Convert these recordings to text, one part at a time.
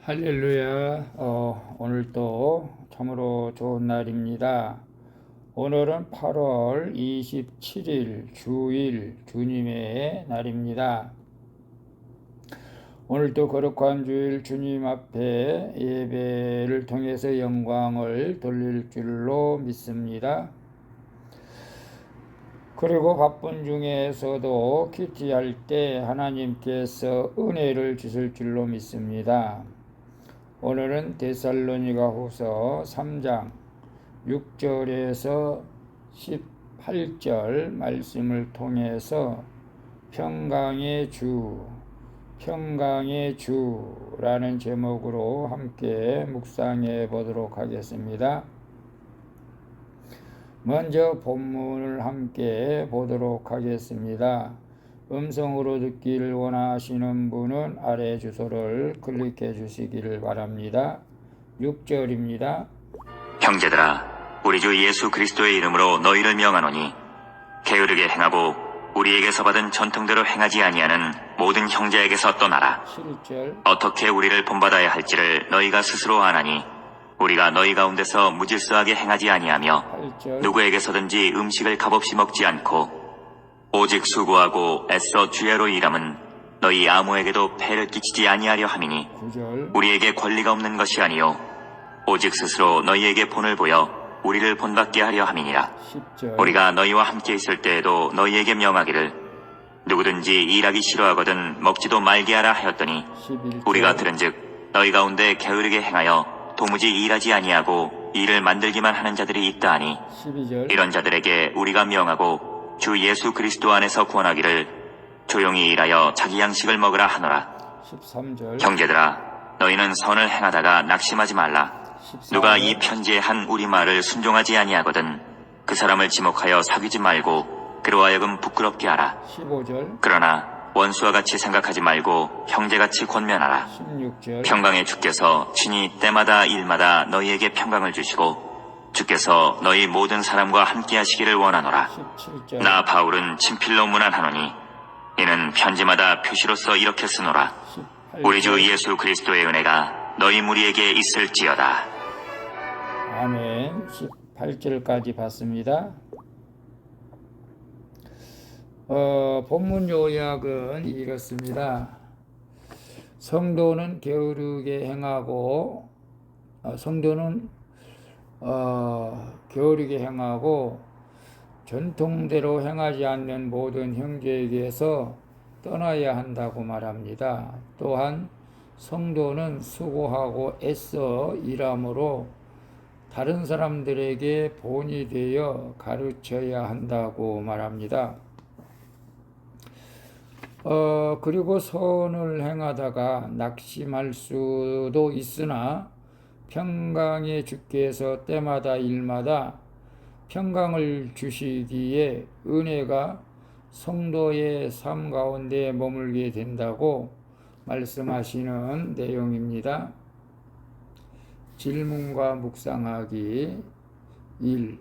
할렐루야. 오늘 또 참으로 좋은 날입니다. 오늘은 8월 27일 주일 주님의 날입니다. 오늘도 거룩한 주일 주님 앞에 예배를 통해서 영광을 돌릴 줄로 믿습니다. 그리고 바쁜 중에서도 큐티할 때 하나님께서 은혜를 주실 줄로 믿습니다. 오늘은 데살로니가후서 3장 6절에서 18절 말씀을 통해서 평강의 주라는 제목으로 함께 묵상해 보도록 하겠습니다. 먼저 본문을 함께 보도록 하겠습니다. 음성으로 듣기를 원하시는 분은 아래 주소를 클릭해 주시기를 바랍니다. 6절입니다. 형제들아, 우리 주 예수 그리스도의 이름으로 너희를 명하노니 게으르게 행하고 우리에게서 받은 전통대로 행하지 아니하는 모든 형제에게서 떠나라. 7절. 어떻게 우리를 본받아야 할지를 너희가 스스로 아나니 우리가 너희 가운데서 무질서하게 행하지 아니하며 8절. 누구에게서든지 음식을 값없이 먹지 않고 오직 수고하고 애써 주야로 일함은 너희 아무에게도 폐를 끼치지 아니하려 함이니 9절. 우리에게 권리가 없는 것이 아니요 오직 스스로 너희에게 본을 보여 우리를 본받게 하려 함이니라. 10절. 우리가 너희와 함께 있을 때에도 너희에게 명하기를 누구든지 일하기 싫어하거든 먹지도 말게 하라 하였더니 11절. 우리가 들은즉 너희 가운데 게으르게 행하여 도무지 일하지 아니하고 일을 만들기만 하는 자들이 있다 하니 12절. 이런 자들에게 우리가 명하고 주 예수 그리스도 안에서 구원하기를 조용히 일하여 자기 양식을 먹으라 하노라. 13절. 형제들아, 너희는 선을 행하다가 낙심하지 말라. 14절. 누가 이 편지에 한 우리 말을 순종하지 아니하거든 그 사람을 지목하여 사귀지 말고 그로 하여금 부끄럽게 하라. 15절. 그러나 원수와 같이 생각하지 말고 형제같이 권면하라. 16절. 평강의 주께서 친히 때마다 일마다 너희에게 평강을 주시고 주께서 너희 모든 사람과 함께 하시기를 원하노라. 17절. 나 바울은 친필로 문안하노니 이는 편지마다 표시로서 이렇게 쓰노라. 18절. 우리 주 예수 그리스도의 은혜가 너희 무리에게 있을지어다. 아멘. 18절까지 봤습니다. 본문 요약은 이렇습니다. 성도는 게으르게 행하고 게으르게 행하고 전통대로 행하지 않는 모든 형제에게서 떠나야 한다고 말합니다. 또한 성도는 수고하고 애써 일함으로 다른 사람들에게 본이 되어 가르쳐야 한다고 말합니다. 그리고 선을 행하다가 낙심할 수도 있으나 평강의 주께서 때마다 일마다 평강을 주시기에 은혜가 성도의 삶 가운데 머물게 된다고 말씀하시는 내용입니다. 질문과 묵상하기 1.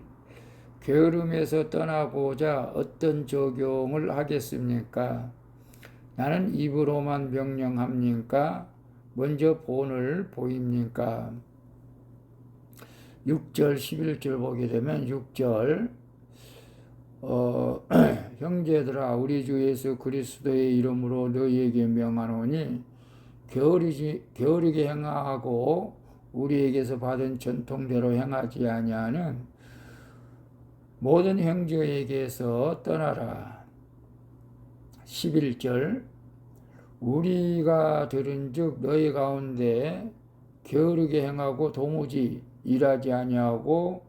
게으름에서 떠나고자 어떤 적용을 하겠습니까? 나는 입으로만 명령합니까? 먼저 본을 보입니까? 6절, 11절 보게 되면 6절 형제들아 우리 주 예수 그리스도의 이름으로 너희에게 명하노니 게으르게 행하고 우리에게서 받은 전통대로 행하지 아니하는 모든 형제에게서 떠나라. 11절 우리가 들은즉 너희 가운데 게으르게 행하고 도무지 일하지 아니하고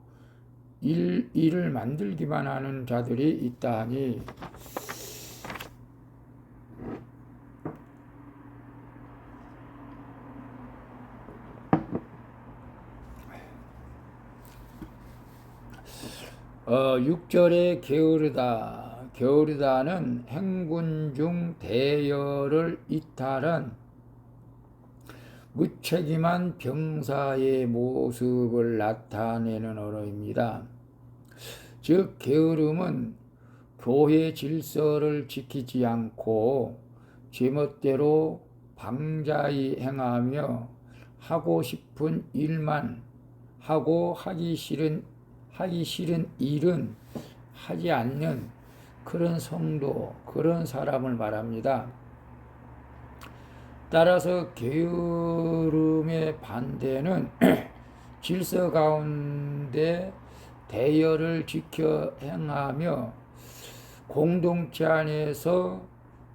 일을 만들기만 하는 자들이 있다 하니 어, 6절에 게으르다는 행군 중 대여를 이탈한 무책임한 병사의 모습을 나타내는 언어입니다. 즉 게으름은 교회 질서를 지키지 않고 제멋대로 방자히 행하며 하고 싶은 일만 하고 하기 싫은 일은 하지 않는 그런 성도, 그런 사람을 말합니다. 따라서 게으름의 반대는 질서 가운데 대열을 지켜 행하며 공동체 안에서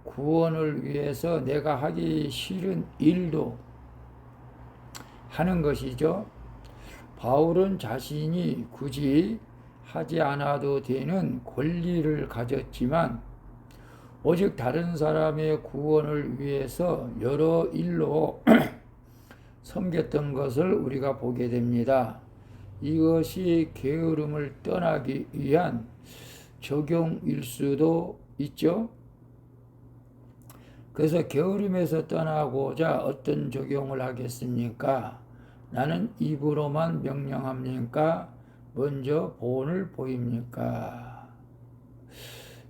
구원을 위해서 내가 하기 싫은 일도 하는 것이죠. 바울은 자신이 굳이 하지 않아도 되는 권리를 가졌지만 오직 다른 사람의 구원을 위해서 여러 일로 섬겼던 것을 우리가 보게 됩니다. 이것이 게으름을 떠나기 위한 적용일 수도 있죠. 그래서 게으름에서 떠나고자 어떤 적용을 하겠습니까? 나는 입으로만 명령합니까? 먼저 본을 보입니까?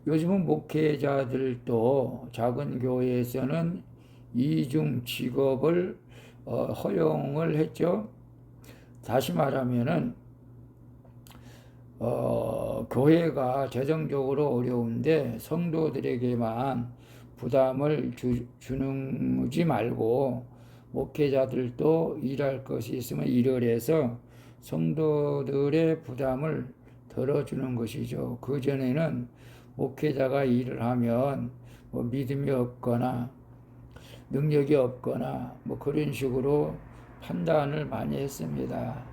요즘은 목회자들도 작은 교회에서는 이중 직업을 허용을 했죠. 다시 말하면은 교회가 재정적으로 어려운데 성도들에게만 부담을 주지 말고 목회자들도 일할 것이 있으면 일을 해서 성도들의 부담을 덜어주는 것이죠. 그전에는 목회자가 일을 하면 뭐 믿음이 없거나 능력이 없거나 뭐 그런 식으로 판단을 많이 했습니다.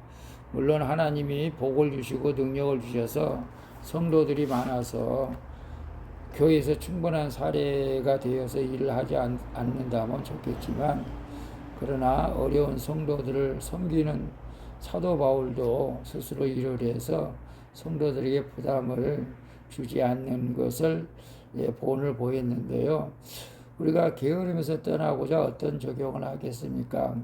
물론 하나님이 복을 주시고 능력을 주셔서 성도들이 많아서 교회에서 충분한 사례가 되어서 일을 하지 않는다면 좋겠지만, 그러나 어려운 성도들을 섬기는 사도 바울도 스스로 일을 해서 성도들에게 부담을 주지 않는 것을 본을 보였는데요. 우리가 게으름에서 떠나고자 어떤 적용을 하겠습니까?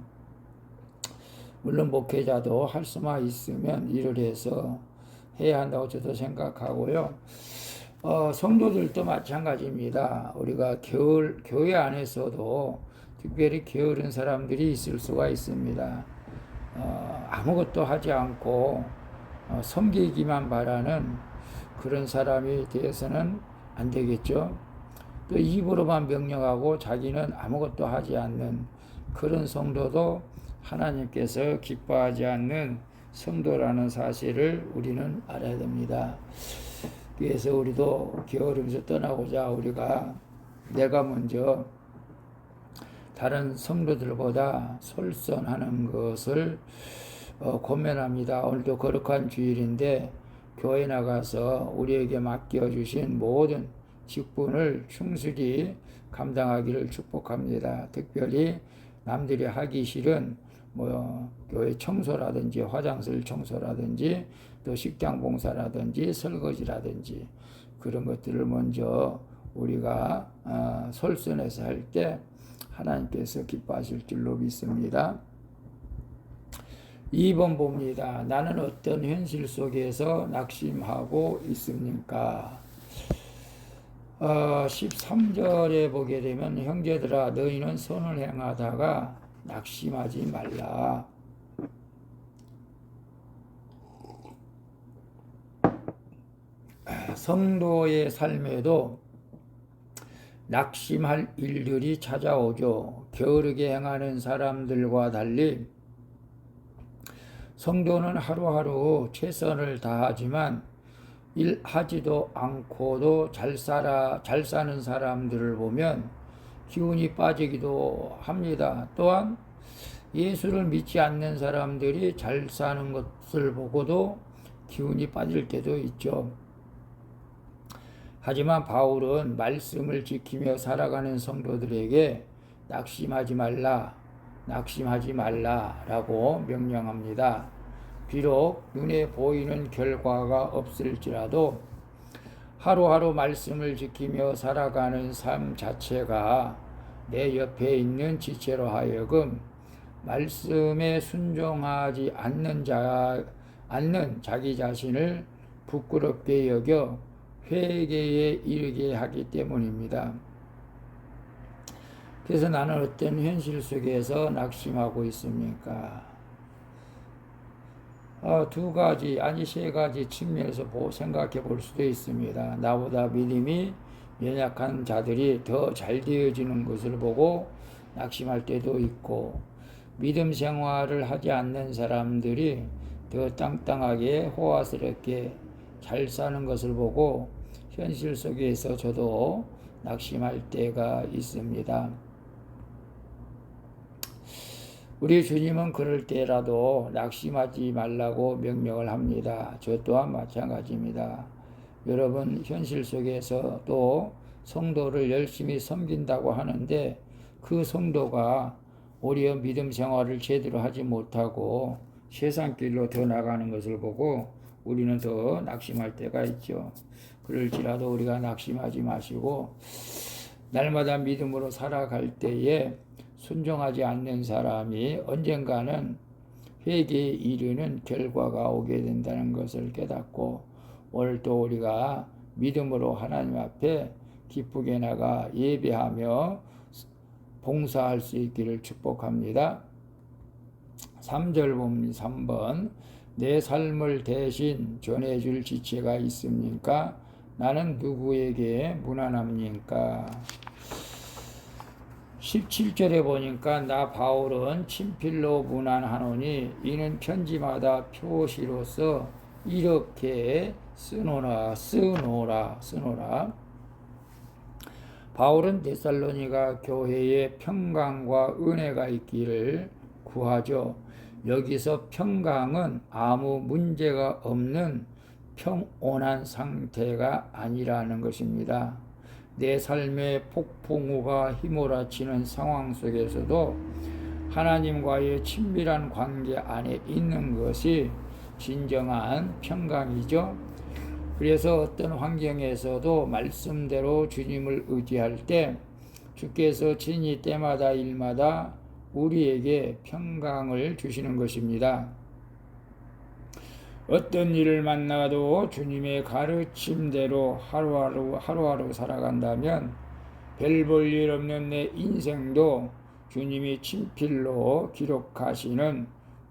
물론 목회자도 할 수만 있으면 일을 해서 해야 한다고 저도 생각하고요. 성도들도 마찬가지입니다. 우리가 교회 안에서도 특별히 게으른 사람들이 있을 수가 있습니다. 아무것도 하지 않고 섬기기만 바라는 그런 사람이 되어서는 안 되겠죠. 또 입으로만 명령하고 자기는 아무것도 하지 않는 그런 성도도 하나님께서 기뻐하지 않는 성도라는 사실을 우리는 알아야 됩니다. 그래서 우리도 게으름에서 떠나고자 우리가 내가 먼저 다른 성도들보다 솔선하는 것을 권면합니다. 오늘도 거룩한 주일인데 교회 나가서 우리에게 맡겨주신 모든 직분을 충실히 감당하기를 축복합니다. 특별히 남들이 하기 싫은 교회 청소라든지 화장실 청소라든지 또 식당 봉사라든지 설거지라든지 그런 것들을 먼저 우리가 솔선해서 할 때 하나님께서 기뻐하실 줄로 믿습니다. 2번 봅니다. 나는 어떤 현실 속에서 낙심하고 있습니까? 13절에 보게 되면 형제들아 너희는 선을 행하다가 낙심하지 말라. 성도의 삶에도 낙심할 일들이 찾아오죠. 게으르게 행하는 사람들과 달리 성도는 하루하루 최선을 다하지만 일하지도 않고도 잘 사는 사람들을 보면 기운이 빠지기도 합니다. 또한 예수를 믿지 않는 사람들이 잘 사는 것을 보고도 기운이 빠질 때도 있죠. 하지만 바울은 말씀을 지키며 살아가는 성도들에게 낙심하지 말라라고 명령합니다. 비록 눈에 보이는 결과가 없을지라도 하루하루 말씀을 지키며 살아가는 삶 자체가 내 옆에 있는 지체로 하여금 말씀에 순종하지 않는 자기 자신을 부끄럽게 여겨 회개에 이르게 하기 때문입니다. 그래서 나는 어떤 현실 속에서 낙심하고 있습니까? 두 가지, 아니 세 가지 측면에서 생각해 볼 수도 있습니다. 나보다 믿음이 연약한 자들이 더 잘 되어지는 것을 보고 낙심할 때도 있고, 믿음 생활을 하지 않는 사람들이 더 땅땅하게 호화스럽게 잘 사는 것을 보고 현실 속에서 저도 낙심할 때가 있습니다. 우리 주님은 그럴 때라도 낙심하지 말라고 명령을 합니다. 저 또한 마찬가지입니다. 여러분, 현실 속에서 또 성도를 열심히 섬긴다고 하는데 그 성도가 오히려 믿음 생활을 제대로 하지 못하고 세상 길로 더 나가는 것을 보고 우리는 더 낙심할 때가 있죠. 그럴지라도 우리가 낙심하지 마시고 날마다 믿음으로 살아갈 때에 순종하지 않는 사람이 언젠가는 회개에 이르는 결과가 오게 된다는 것을 깨닫고 오늘 또 우리가 믿음으로 하나님 앞에 기쁘게 나가 예배하며 봉사할 수 있기를 축복합니다. 3절 봅니다. 3번 내 삶을 대신 전해줄 지체가 있습니까? 나는 누구에게 무난합니까? 17절에 보니까 나 바울은 친필로 무난하노니 이는 편지마다 표시로서 이렇게 쓰노라. 바울은 데살로니가 교회에 평강과 은혜가 있기를 구하죠. 여기서 평강은 아무 문제가 없는 평온한 상태가 아니라는 것입니다. 내 삶의 폭풍우가 휘몰아치는 상황 속에서도 하나님과의 친밀한 관계 안에 있는 것이 진정한 평강이죠. 그래서 어떤 환경에서도 말씀대로 주님을 의지할 때 주께서 친히 때마다 일마다 우리에게 평강을 주시는 것입니다. 어떤 일을 만나도 주님의 가르침대로 하루하루 살아간다면 별 볼 일 없는 내 인생도 주님이 친필로 기록하시는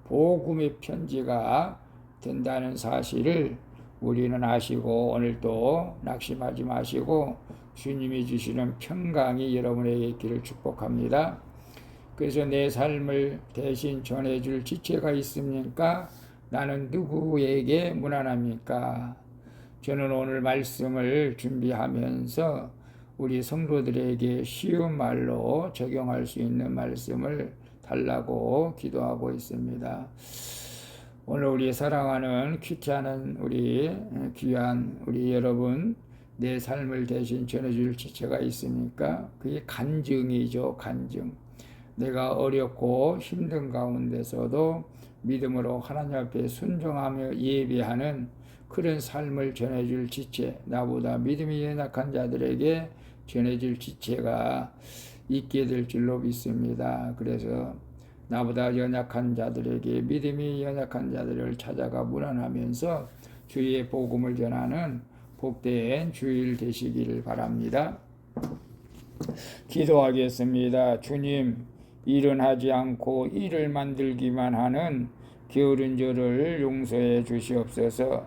복음의 편지가 된다는 사실을 우리는 아시고 오늘도 낙심하지 마시고 주님이 주시는 평강이 여러분에게 있기를 축복합니다. 그래서 내 삶을 대신 전해줄 지체가 있습니까? 나는 누구에게 무난합니까? 저는 오늘 말씀을 준비하면서 우리 성도들에게 쉬운 말로 적용할 수 있는 말씀을 달라고 기도하고 있습니다. 오늘 우리 사랑하는 큐티하는 우리 귀한 우리 여러분, 내 삶을 대신 전해줄 지체가 있습니까? 그게 간증이죠. 간증. 내가 어렵고 힘든 가운데서도 믿음으로 하나님 앞에 순종하며 예배하는 그런 삶을 전해줄 지체, 나보다 믿음이 연약한 자들에게 전해줄 지체가 있게 될 줄로 믿습니다. 그래서 나보다 연약한 자들에게 믿음이 연약한 자들을 찾아가 무난하면서 주의 복음을 전하는 복된 주일 되시기를 바랍니다. 기도하겠습니다. 주님, 일은 하지 않고 일을 만들기만 하는 게으른 저를 용서해 주시옵소서.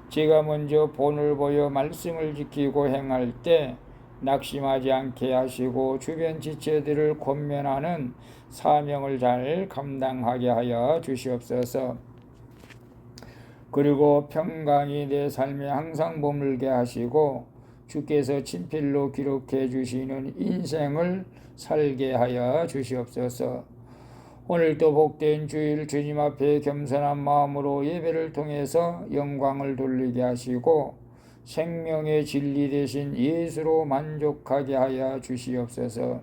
제가 먼저 본을 보여 말씀을 지키고 행할 때 낙심하지 않게 하시고 주변 지체들을 권면하는 사명을 잘 감당하게 하여 주시옵소서. 그리고 평강이 내 삶에 항상 머물게 하시고 주께서 친필로 기록해 주시는 인생을 살게 하여 주시옵소서. 오늘도 복된 주일 주님 앞에 겸손한 마음으로 예배를 통해서 영광을 돌리게 하시고 생명의 진리 되신 예수로 만족하게 하여 주시옵소서.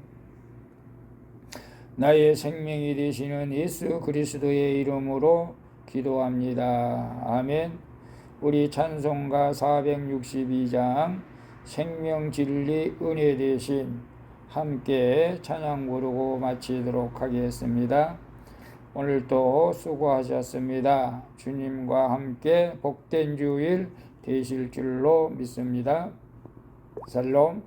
나의 생명이 되시는 예수 그리스도의 이름으로 기도합니다. 아멘. 우리 찬송가 462장 생명 진리 은혜 되신 함께 찬양 부르고 마치도록 하겠습니다. 오늘도 수고하셨습니다. 주님과 함께 복된 주일 되실 줄로 믿습니다. 샬롬.